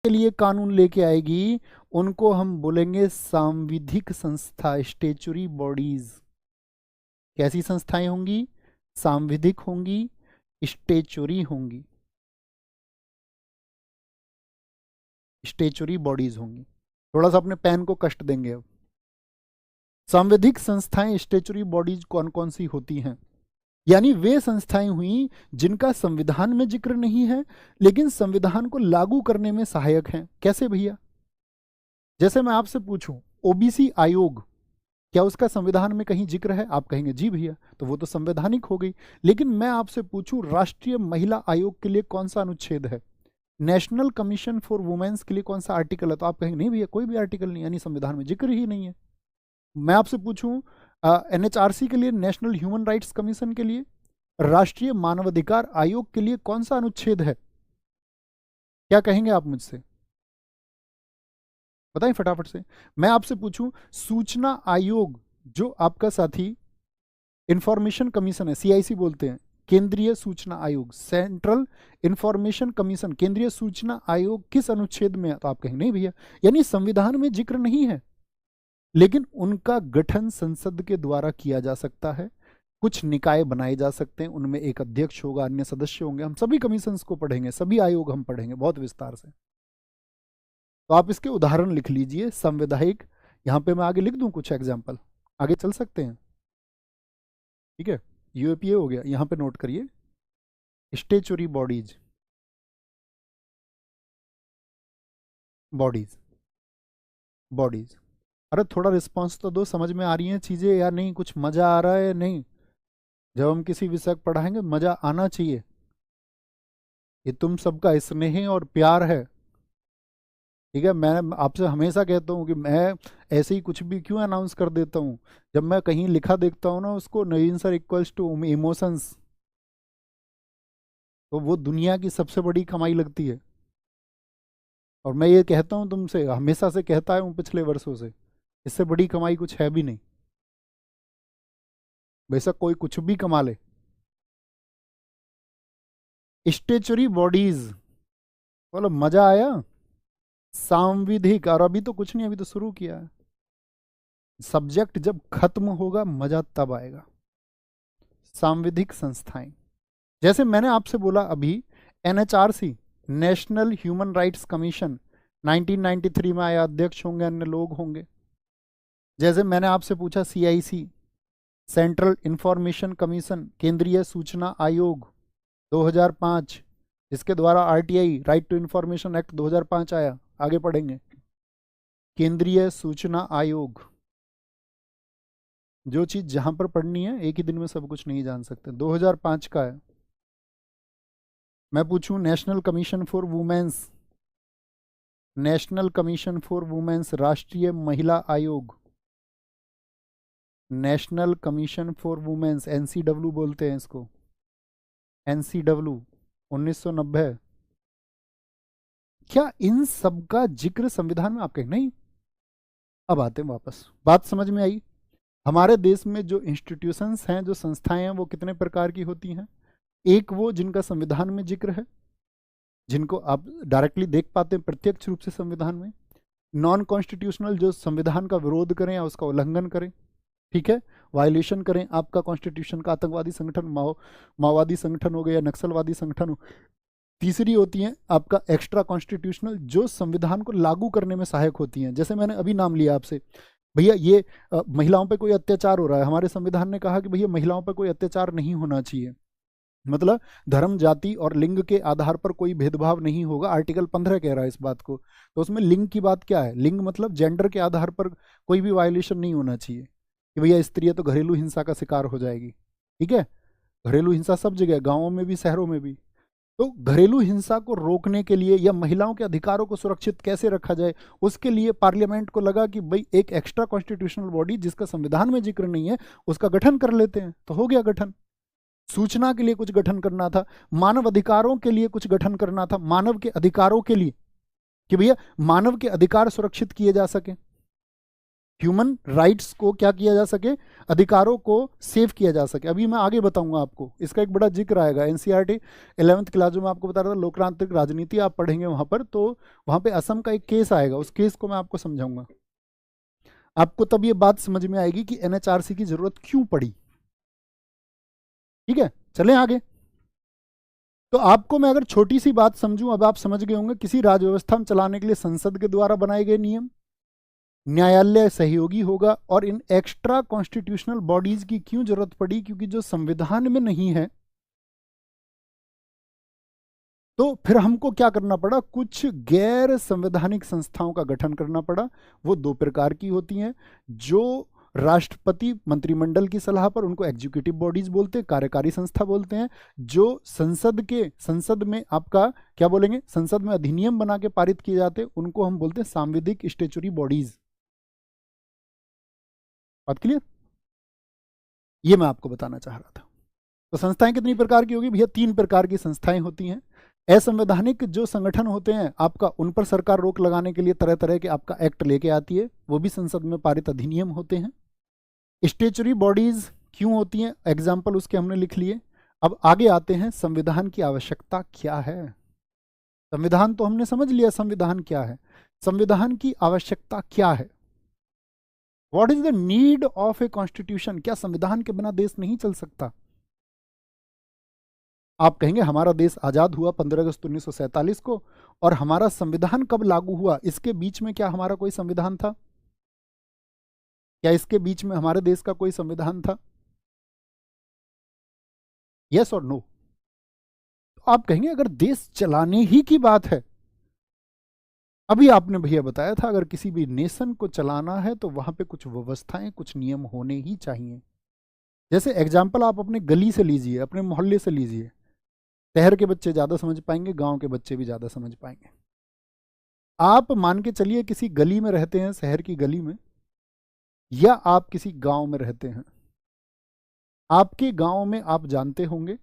के लिए कानून लेके आएगी उनको हम बोलेंगे सांविधिक संस्था, स्टेचुरी बॉडीज। कैसी संस्थाएं होंगी? सांविधिक होंगी, स्टेचुरी होंगी, स्टेचुरी बॉडीज होंगी। थोड़ा सा अपने पेन को कष्ट देंगे अब। सांविधिक संस्थाएं, स्टेचुरी बॉडीज कौन कौन सी होती हैं? यानी वे संस्थाएं हुई जिनका संविधान में जिक्र नहीं है लेकिन संविधान को लागू करने में सहायक हैं। कैसे भैया? जैसे मैं आपसे पूछूं ओबीसी आयोग, क्या उसका संविधान में कहीं जिक्र है? आप कहेंगे जी भैया, तो वो तो संवैधानिक हो गई। लेकिन मैं आपसे पूछूं राष्ट्रीय महिला आयोग के लिए कौन सा अनुच्छेद है, नेशनल कमीशन फॉर वुमेन्स के लिए कौन सा आर्टिकल है, तो आप कहेंगे नहीं भैया कोई भी आर्टिकल नहीं, यानी संविधान में जिक्र ही नहीं है। मैं आपसे पूछूं एनएचआरसी के लिए, नेशनल ह्यूमन राइट्स कमीशन के लिए, राष्ट्रीय मानवाधिकार आयोग के लिए कौन सा अनुच्छेद है? क्या कहेंगे आप मुझसे? बताएं फटाफट से। मैं आपसे पूछूं सूचना आयोग, जो आपका साथी इंफॉर्मेशन कमीशन है, सीआईसी बोलते हैं, केंद्रीय सूचना आयोग, सेंट्रल इंफॉर्मेशन कमीशन, केंद्रीय सूचना आयोग किस अनुच्छेद में है? तो आप कहेंगे नहीं भैया, यानी संविधान में जिक्र नहीं है लेकिन उनका गठन संसद के द्वारा किया जा सकता है। कुछ निकाय बनाए जा सकते हैं, उनमें एक अध्यक्ष होगा, अन्य सदस्य होंगे। हम सभी कमीशंस को पढ़ेंगे, सभी आयोग हम पढ़ेंगे बहुत विस्तार से। तो आप इसके उदाहरण लिख लीजिए संवैधानिक। यहां पे मैं आगे लिख दूं कुछ एग्जाम्पल, आगे चल सकते हैं। ठीक है, यूएपीए हो गया, यहां पे नोट करिए स्टेचुरी बॉडीज, बॉडीज, बॉडीज। अरे थोड़ा रिस्पॉन्स तो दो, समझ में आ रही हैं चीजें या नहीं? कुछ मजा आ रहा है नहीं? जब हम किसी विषय को पढ़ाएंगे मजा आना चाहिए। ये तुम सबका स्नेह और प्यार है। ठीक है, मैं आपसे हमेशा कहता हूँ कि मैं ऐसे ही कुछ भी क्यों अनाउंस कर देता हूँ। जब मैं कहीं लिखा देखता हूँ ना उसको, नवीन सर इक्वल्स टू इमोशंस, तो वो दुनिया की सबसे बड़ी कमाई लगती है। और मैं ये कहता हूँ तुमसे, हमेशा से कहता हूँ पिछले वर्षों से, इससे बड़ी कमाई कुछ है भी नहीं। बेशक कोई कुछ भी कमा ले। स्टेचुरी बॉडीज, बोलो मजा आया? सांविधिक, और अभी तो कुछ नहीं, अभी तो शुरू किया है। सब्जेक्ट जब खत्म होगा मजा तब आएगा। सांविधिक संस्थाएं, जैसे मैंने आपसे बोला अभी, NHRC, national human rights commission 1993 में आया, अध्यक्ष होंगे, अन्य लोग होंगे। जैसे मैंने आपसे पूछा सीआईसी, सेंट्रल इंफॉर्मेशन कमीशन, केंद्रीय सूचना आयोग 2005, जिसके द्वारा RTI, right to information act 2005 आया, आगे पढ़ेंगे। केंद्रीय सूचना आयोग, जो चीज जहां पर पढ़नी है एक ही दिन में सब कुछ नहीं जान सकते, 2005 का है। मैं पूछूं national commission for women's, national commission for women's, राष्ट्रीय महिला आयोग, national commission for women's, NCW बोलते हैं इसको, एनसीडब्ल्यू 1990। क्या इन सब का जिक्र संविधान में? आप कहेंगे नहीं। अब आते हैं वापस, बात समझ में आई? हमारे देश में जो इंस्टीट्यूशंस हैं, जो संस्थाएं हैं, वो कितने प्रकार की होती हैं? एक वो जिनका संविधान में जिक्र है, जिनको आप डायरेक्टली देख पाते हैं प्रत्यक्ष रूप से संविधान में। नॉन कॉन्स्टिट्यूशनल, जो संविधान का विरोध करें या उसका उल्लंघन करें, ठीक है, वायलेशन करें आपका कॉन्स्टिट्यूशन का, आतंकवादी संगठन, माओवादी संगठन हो गया, नक्सलवादी संगठन हो। तीसरी होती है आपका एक्स्ट्रा कॉन्स्टिट्यूशनल, जो संविधान को लागू करने में सहायक होती हैं। जैसे मैंने अभी नाम लिया आपसे, भैया ये महिलाओं पे कोई अत्याचार हो रहा है, हमारे संविधान ने कहा कि भैया महिलाओं पे कोई अत्याचार नहीं होना चाहिए, मतलब धर्म, जाति और लिंग के आधार पर कोई भेदभाव नहीं होगा, आर्टिकल 15 कह रहा है इस बात को। तो उसमें लिंग की बात क्या है? लिंग मतलब जेंडर के आधार पर कोई भी वायलेशन नहीं होना चाहिए कि भैया स्त्री है तो घरेलू हिंसा का शिकार हो जाएगी। ठीक है, घरेलू हिंसा सब जगह, गांवों में भी, शहरों में भी। तो घरेलू हिंसा को रोकने के लिए या महिलाओं के अधिकारों को सुरक्षित कैसे रखा जाए, उसके लिए पार्लियामेंट को लगा कि भाई एक एक्स्ट्रा कॉन्स्टिट्यूशनल बॉडी जिसका संविधान में जिक्र नहीं है उसका गठन कर लेते हैं। तो हो गया गठन। सूचना के लिए कुछ गठन करना था, मानव अधिकारों के लिए कुछ गठन करना था, मानव के अधिकारों के लिए, कि भैया मानव के अधिकार सुरक्षित किए जा सके। ह्यूमन राइट्स को क्या किया जा सके, अधिकारों को सेव किया जा सके। अभी मैं आगे बताऊंगा आपको, इसका एक बड़ा जिक्र आएगा। एनसीईआरटी 11th क्लास जो मैं आपको बता रहा था, लोकतांत्रिक राजनीति आप पढ़ेंगे वहां पर, तो वहां पे असम का एक केस आएगा, उस केस को मैं आपको समझाऊंगा। आपको तब ये बात समझ में आएगी कि एनएचआरसी की जरूरत क्यों पड़ी। ठीक है, चलें आगे। तो आपको मैं अगर छोटी सी बात समझूं, अब आप समझ गए होंगे, किसी राज्य व्यवस्था में चलाने के लिए संसद के द्वारा बनाए गए नियम, न्यायालय सहयोगी होगा, और इन एक्स्ट्रा कॉन्स्टिट्यूशनल बॉडीज की क्यों जरूरत पड़ी, क्योंकि जो संविधान में नहीं है, तो फिर हमको क्या करना पड़ा, कुछ गैर संवैधानिक संस्थाओं का गठन करना पड़ा। वो दो प्रकार की होती हैं, जो राष्ट्रपति मंत्रिमंडल की सलाह पर, उनको एग्जीक्यूटिव बॉडीज बोलते हैं, कार्यकारी संस्था बोलते हैं। जो संसद में आपका क्या बोलेंगे, संसद में अधिनियम बना के पारित किए जाते हैं, उनको हम बोलते हैं सांविधिक स्टेचुरी बॉडीज। बात क्लियर? ये मैं आपको बताना चाह रहा था। तो संस्थाएं कितनी प्रकार की होगी भैया? 3 प्रकार की संस्थाएं होती हैं। असंवैधानिक जो संगठन होते हैं आपका, उन पर सरकार रोक लगाने के लिए तरह तरह के आपका एक्ट लेके आती है, वो भी संसद में पारित अधिनियम होते हैं। स्टेचुरी बॉडीज क्यों होती हैं, एग्जाम्पल उसके हमने लिख लिए। अब आगे आते हैं, संविधान की आवश्यकता क्या है। संविधान तो हमने समझ लिया, संविधान क्या है। संविधान की आवश्यकता क्या है? What is the need of a constitution? क्या संविधान के बिना देश नहीं चल सकता? आप कहेंगे हमारा देश आज़ाद हुआ 15 अगस्त 1947 को, और हमारा संविधान कब लागू हुआ, इसके बीच में क्या हमारा कोई संविधान था? क्या इसके बीच में हमारे देश का कोई संविधान था? यस और नो? तो आप कहेंगे अगर देश चलाने ही की बात है, अभी आपने भैया बताया था, अगर किसी भी नेशन को चलाना है तो वहां पे कुछ व्यवस्थाएं, कुछ नियम होने ही चाहिए। जैसे एग्जाम्पल आप अपने गली से लीजिए, अपने मोहल्ले से लीजिए। शहर के बच्चे ज़्यादा समझ पाएंगे, गांव के बच्चे भी ज़्यादा समझ पाएंगे। आप मान के चलिए किसी गली में रहते हैं, शहर की गली में, या आप किसी गांव में रहते हैं। आपके गांव में आप जानते होंगे,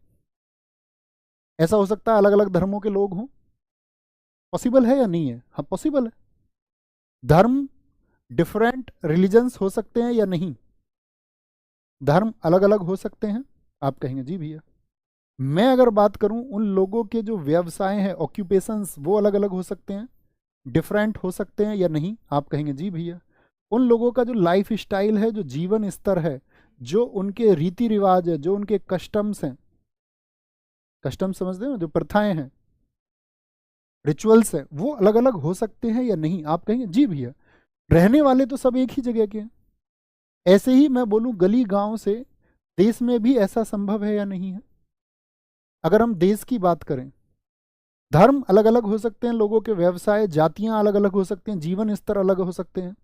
ऐसा हो सकता है अलग अलग धर्मों के लोग हों। पॉसिबल है या नहीं है? हाँ पॉसिबल है। धर्म, डिफरेंट रिलीजन्स हो सकते हैं या नहीं? धर्म अलग अलग हो सकते हैं। आप कहेंगे जी भैया। मैं अगर बात करूं, उन लोगों के जो व्यवसाय हैं, ऑक्यूपेशंस, वो अलग अलग हो सकते हैं, डिफरेंट हो सकते हैं या नहीं? आप कहेंगे जी भैया। उन लोगों का जो लाइफ स्टाइल है, जो जीवन स्तर है, जो उनके रीति रिवाज है, जो उनके कस्टम्स हैं, कस्टम समझते हो, जो प्रथाएं हैं, रिचुअल्स हैं, वो अलग अलग हो सकते हैं या नहीं? आप कहेंगे जी भैया। रहने वाले तो सब एक ही जगह के हैं। ऐसे ही मैं बोलूं गली गांव से, देश में भी ऐसा संभव है या नहीं है? अगर हम देश की बात करें, धर्म अलग अलग हो सकते हैं, लोगों के व्यवसाय, जातियां अलग अलग हो सकते हैं, जीवन स्तर अलग हो सकते हैं।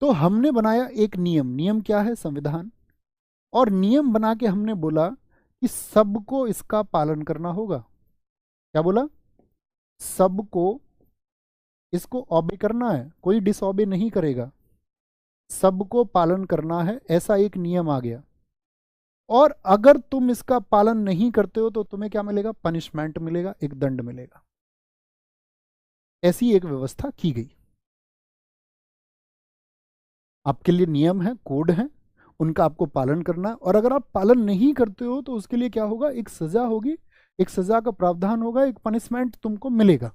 तो हमने बनाया एक नियम। नियम क्या है? संविधान। और नियम बना के हमने बोला कि सबको इसका पालन करना होगा। क्या बोला? सबको इसको ऑबे करना है, कोई डिसऑबे नहीं करेगा, सबको पालन करना है, ऐसा एक नियम आ गया। और अगर तुम इसका पालन नहीं करते हो तो तुम्हें क्या मिलेगा? पनिशमेंट मिलेगा, एक दंड मिलेगा। ऐसी एक व्यवस्था की गई। आपके लिए नियम है, कोड है, उनका आपको पालन करना है, और अगर आप पालन नहीं करते हो तो उसके लिए क्या होगा? एक सजा होगी, एक सजा का प्रावधान होगा, एक पनिशमेंट तुमको मिलेगा।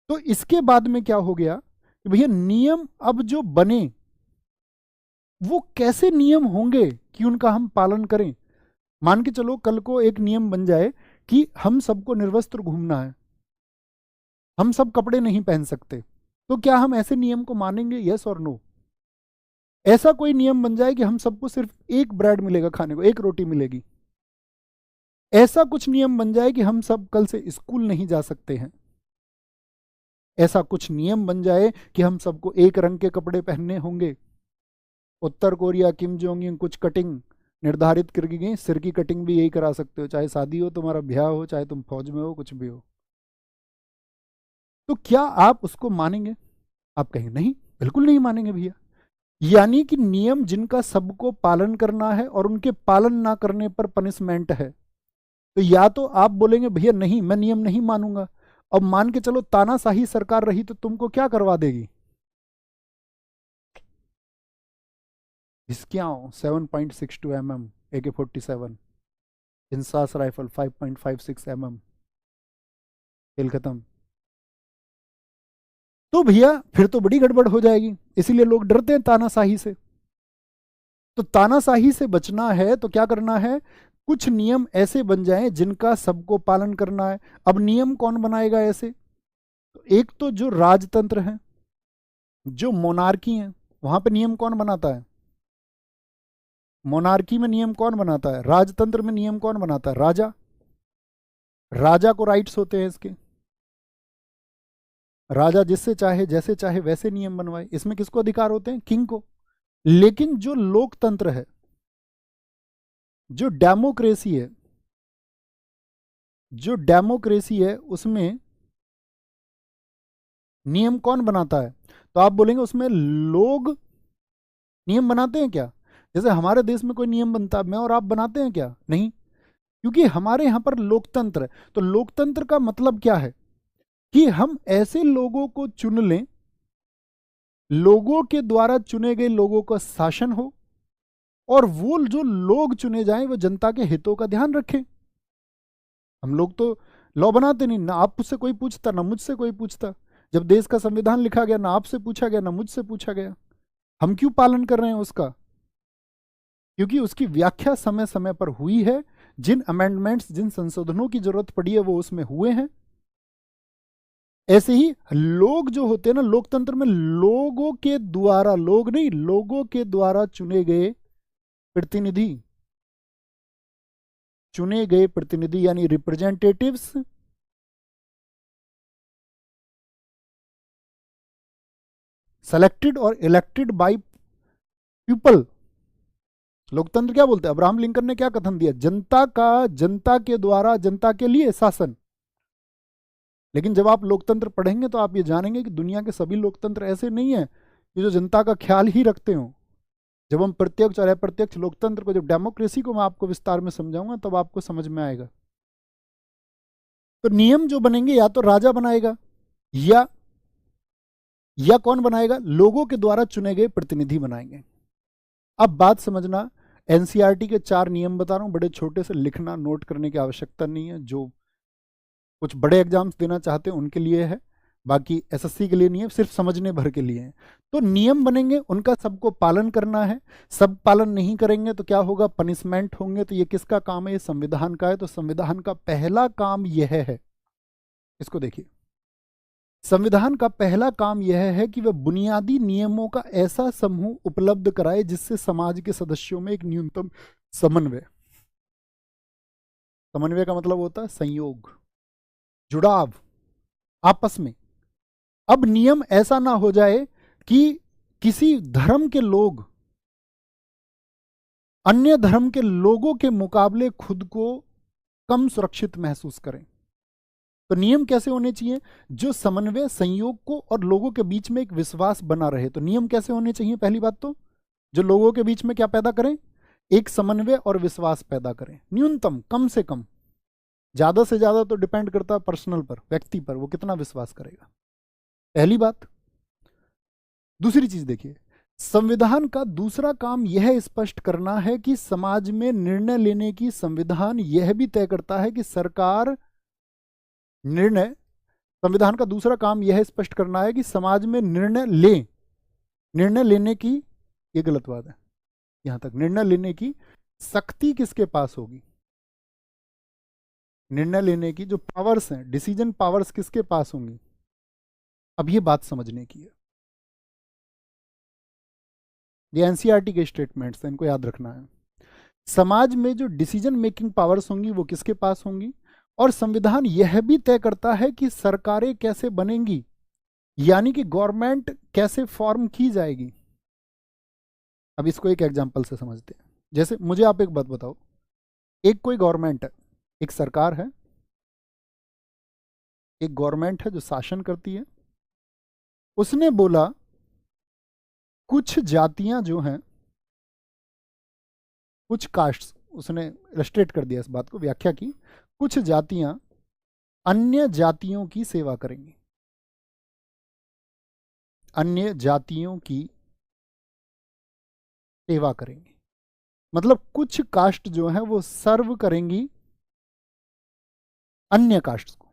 तो इसके बाद में क्या हो गया कि भैया नियम अब जो बने, वो कैसे नियम होंगे कि उनका हम पालन करें। मान के चलो कल को एक नियम बन जाए कि हम सबको निर्वस्त्र घूमना है, हम सब कपड़े नहीं पहन सकते, तो क्या हम ऐसे नियम को मानेंगे? यस और नो? ऐसा कोई नियम बन जाए कि हम सबको सिर्फ एक ब्रेड मिलेगा खाने को, एक रोटी मिलेगी, ऐसा कुछ नियम बन जाए कि हम सब कल से स्कूल नहीं जा सकते हैं, ऐसा कुछ नियम बन जाए कि हम सबको एक रंग के कपड़े पहनने होंगे, उत्तर कोरिया किम जोंग यूं कुछ कटिंग निर्धारित कर गई, सिर की कटिंग भी यही करा सकते हो, चाहे शादी हो, तुम्हारा ब्याह हो, चाहे तुम फौज में हो, कुछ भी हो, तो क्या आप उसको मानेंगे? आप कहेंगे नहीं, बिल्कुल नहीं मानेंगे भैया। यानी कि नियम जिनका सबको पालन करना है और उनके पालन ना करने पर पनिशमेंट है, तो या तो आप बोलेंगे भैया नहीं, मैं नियम नहीं मानूंगा। अब मान के चलो तानाशाही सरकार रही तो तुमको क्या करवा देगी? भिस्कियाओ 7.62 mm, AK-47, INSAS rifle 5.56 mm, खेल खत्म। तो भैया फिर तो बड़ी गड़बड़ हो जाएगी, इसीलिए लोग डरते हैं तानाशाही से। तो तानाशाही से बचना है तो क्या करना है, कुछ नियम ऐसे बन जाएं जिनका सबको पालन करना है। अब नियम कौन बनाएगा ऐसे, तो एक तो जो राजतंत्र है, जो मोनार्की है, वहां पे नियम कौन बनाता है, मोनार्की में नियम कौन बनाता है, राजतंत्र में नियम कौन बनाता है, राजा। राजा को राइट्स होते हैं इसके, राजा जिससे चाहे जैसे चाहे वैसे नियम बनवाए, इसमें किसको अधिकार होते हैं, किंग को। लेकिन जो लोकतंत्र है, जो डेमोक्रेसी है, जो डेमोक्रेसी है उसमें नियम कौन बनाता है, तो आप बोलेंगे उसमें लोग नियम बनाते हैं क्या, जैसे हमारे देश में कोई नियम बनता है, मैं और आप बनाते हैं क्या, नहीं, क्योंकि हमारे यहां पर लोकतंत्र है। तो लोकतंत्र का मतलब क्या है कि हम ऐसे लोगों को चुन लें, लोगों के द्वारा चुने गए लोगों का शासन हो, और वो जो लोग चुने जाएं वो जनता के हितों का ध्यान रखें। हम लोग तो लॉ बनाते नहीं, ना आपसे कोई पूछता ना मुझसे कोई पूछता। जब देश का संविधान लिखा गया ना आपसे पूछा गया ना मुझसे पूछा गया। हम क्यों पालन कर रहे हैं उसका, क्योंकि उसकी व्याख्या समय समय पर हुई है, जिन अमेंडमेंट्स, जिन संशोधनों की जरूरत पड़ी है वो उसमें हुए हैं। ऐसे ही लोग जो होते हैं ना लोकतंत्र में, लोगों के द्वारा, लोग नहीं, लोगों के द्वारा चुने गए प्रतिनिधि, चुने गए प्रतिनिधि यानी रिप्रेजेंटेटिव्स, सेलेक्टेड और इलेक्टेड बाय पीपल। लोकतंत्र क्या बोलते हैं, अब्राहम लिंकन ने क्या कथन दिया, जनता का, जनता के द्वारा जनता के लिए शासन। लेकिन जब आप लोकतंत्र पढ़ेंगे तो आप ये जानेंगे कि दुनिया के सभी लोकतंत्र ऐसे नहीं है कि जो जनता का ख्याल ही रखते हो। जब हम प्रत्यक्ष और अप्रत्यक्ष लोकतंत्र को, जब डेमोक्रेसी को मैं आपको विस्तार में समझाऊंगा तब आपको समझ में आएगा। तो नियम जो बनेंगे या तो राजा बनाएगा या कौन बनाएगा, लोगों के द्वारा चुने गए प्रतिनिधि बनाएंगे। अब बात समझना, एनसीईआरटी के 4 नियम बता रहा हूं, बड़े छोटे से, लिखना नोट करने की आवश्यकता नहीं है। जो कुछ बड़े एग्जाम्स देना चाहते हैं उनके लिए है, बाकी एसएससी के लिए नहीं है, सिर्फ समझने भर के लिए है। तो नियम बनेंगे, उनका सबको पालन करना है। सब पालन नहीं करेंगे तो क्या होगा, पनिशमेंट होंगे। तो ये किसका काम है, ये संविधान का है। तो संविधान का पहला काम यह है, इसको देखिए, संविधान का पहला काम यह है कि वह बुनियादी नियमों का ऐसा समूह उपलब्ध कराए जिससे समाज के सदस्यों में एक न्यूनतम समन्वय, समन्वय का मतलब होता है संयोग, जुड़ाव आपस में। अब नियम ऐसा ना हो जाए कि किसी धर्म के लोग अन्य धर्म के लोगों के मुकाबले खुद को कम सुरक्षित महसूस करें। तो नियम कैसे होने चाहिए, जो समन्वय, संयोग को और लोगों के बीच में एक विश्वास बना रहे। तो नियम कैसे होने चाहिए, पहली बात तो जो लोगों के बीच में क्या पैदा करें, एक समन्वय और विश्वास पैदा करें, न्यूनतम, कम से कम। ज्यादा से ज्यादा तो डिपेंड करता है पर्सनल पर, व्यक्ति पर, वो कितना विश्वास करेगा, पहली बात। दूसरी चीज देखिए, संविधान का दूसरा काम यह स्पष्ट करना है कि समाज में निर्णय लेने की, संविधान यह भी तय करता है कि सरकार निर्णय, संविधान का दूसरा काम यह स्पष्ट करना है कि समाज में निर्णय लेने की, यह गलत बात है, यहां तक, निर्णय लेने की शक्ति किसके पास होगी, निर्णय लेने की जो पावर्स हैं, डिसीजन पावर्स किसके पास होंगी। अब ये बात समझने की है, ये एनसीईआरटी के स्टेटमेंट्स हैं, इनको याद रखना है। समाज में जो डिसीजन मेकिंग पावर्स होंगी वो किसके पास होंगी, और संविधान यह भी तय करता है कि सरकारें कैसे बनेंगी, यानी कि गवर्नमेंट कैसे फॉर्म की जाएगी। अब इसको एक एग्जांपल से समझते हैं। जैसे मुझे आप एक बात बताओ, एक कोई गवर्नमेंट है, एक सरकार है, एक गवर्नमेंट है जो शासन करती है। उसने बोला कुछ जातियां जो हैं, कुछ कास्ट, उसने इलस्ट्रेट कर दिया इस बात को, व्याख्या की, कुछ जातियां अन्य जातियों की सेवा करेंगी, अन्य जातियों की सेवा करेंगी। मतलब कुछ कास्ट जो है वो सर्व करेंगी अन्य कास्ट को,